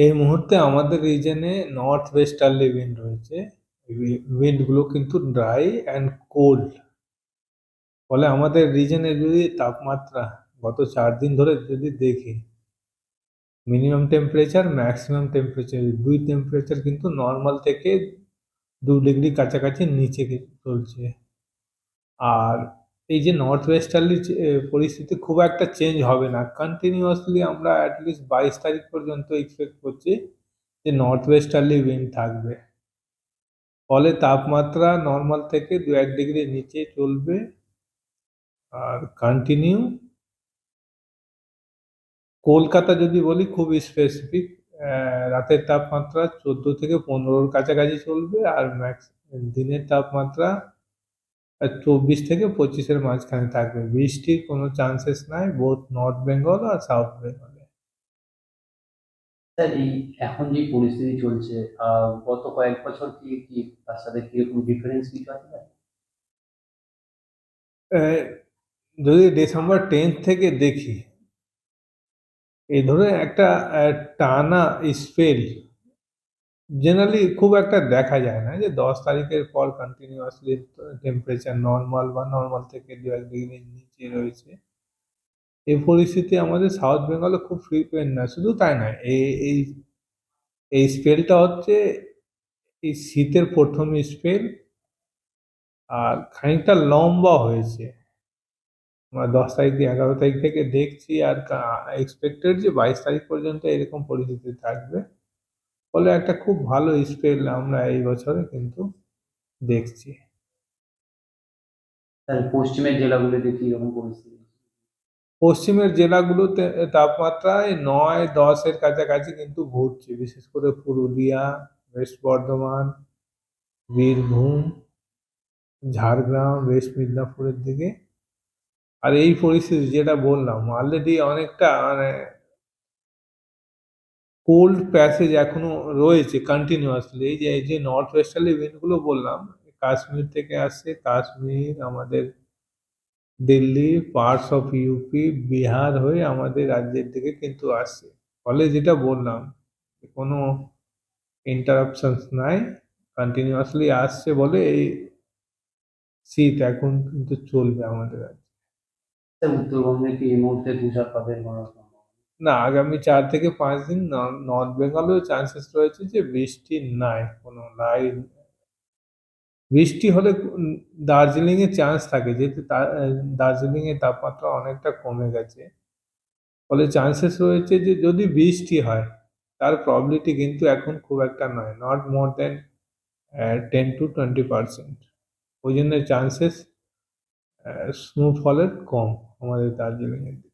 এই মুহূর্তে আমাদের রিজনে নর্থ ওয়েস্টার্লি উইন্ড রয়েছে। উইন্ড গুলো কিন্তু ড্রাই অ্যান্ড কোল্ড। ফলে আমাদের রিজনে যদি তাপমাত্রা গত 4 দিন ধরে যদি দেখি, মিনিমাম টেম্পারেচার ম্যাক্সিমাম টেম্পারেচার দুই টেম্পারেচার কিন্তু নর্মাল থেকে 2 ডিগ্রি কাছাকাছি নিচে চলছে। আর এই যে নর্থ ওয়েস্টার্লি পরিস্থিতি খুব একটা চেঞ্জ হবে না, কন্টিনিউয়াসলি আমরা অ্যাটলিস্ট 22 তারিখ পর্যন্ত এক্সপেক্ট করছি যে নর্থ ওয়েস্টার্লি উইন্ড থাকবে। ফলে তাপমাত্রা নর্মাল থেকে 2-1 ডিগ্রি নিচে চলবে আর কন্টিনিউ। কলকাতা যদি বলি খুব স্পেসিফিক, রাতের তাপমাত্রা 14 থেকে 15-র কাছাকাছি চলবে আর দিনের তাপমাত্রা 24 থেকে 25-এর মাঝখানে থাকবে। বৃষ্টির কোনো চান্সেস নাই বোথ নর্থ বেঙ্গল আর সাউথ বেঙ্গলে। স্যার, এই এখন যে পরিস্থিতি চলছে, গত কয়েক বছর কি কি তার সাথে কিরকম ডিফারেন্স কিছু আছে স্যার? যদি ডিসেম্বর 10 থেকে দেখি, এই ধরে একটা টানা স্পেল জেনারেলি খুব একটা দেখা যায় না, যে 10 তারিখের পর কন্টিনিউয়াসলি টেম্পারেচার নর্মাল বা নর্মাল থেকে 2-1 ডিগ্রি নিচে রয়েছে। এই পরিস্থিতি আমাদের সাউথ বেঙ্গলে খুব ফ্রিকুয়েন্ট না। শুধু তাই নয়, এই এই স্পেলটা হচ্ছে এই শীতের প্রথম স্পেল আর খানিকটা লম্বা হয়েছে। আমরা 10 তারিখ দিয়ে 11 তারিখ থেকে দেখছি আর এক্সপেক্টেড যে 22 তারিখ পর্যন্ত এরকম পরিস্থিতি থাকবে। ফলে একটা খুব ভালো স্পেল আমরা এই বছরে কিন্তু দেখছি। স্যার, পশ্চিমের জেলাগুলোতে কি রকম পরিস্থিতি? পশ্চিমের জেলাগুলোতে তাপমাত্রায় 9-10-এর কাছাকাছি কিন্তু ঘুরছে, বিশেষ করে পুরুলিয়া, ওয়েস্ট বর্ধমান, বীরভূম, ঝাড়গ্রাম, ওয়েস্ট মিদনাপুরের দিকে। আর এই পরিস্থিতি যেটা বললাম অলরেডি অনেকটা মানে কোল্ড প্যাসেজ এখনো রয়েছে কন্টিনিউয়াসলি। এই যে নর্থ ওয়েস্টার্লি উইন্ডগুলো বললাম, কাশ্মীর থেকে আসছে, কাশ্মীর, আমাদের Delhi, parts of UP, Bihar হয়ে আমাদের রাজ্যের দিকে কিন্তু আসছে। ফলে যেটা বললাম, কোনো ইন্টারাপশনস নাই, কন্টিনিউয়াসলি আসছে বলে এই শীত এখন কিন্তু চলবে আমাদের রাজ্যে। স্যার, উত্তরবঙ্গে কি এই মুহূর্তে তুষারপাতের কোনো সম্ভাবনা? না, আগামী 4 থেকে 5 দিন নর্থ বেঙ্গলেও চান্সেস রয়েছে যে বৃষ্টি নাই, কোনো নাই। বৃষ্টি হলে দার্জিলিং এ চান্স থাকে, যেহেতু দার্জিলিং এর তাপমাত্রা অনেকটা কমে গেছে। ফলে চান্সেস রয়েছে যে যদি বৃষ্টি হয়, তার প্রবাবিলিটি কিন্তু এখন খুব একটা নয়, নট মোর দেন 10 to 20%। ওই জন্য চান্সেস স্নোফলের কম আমাদের দার্জিলিং এর দিকে।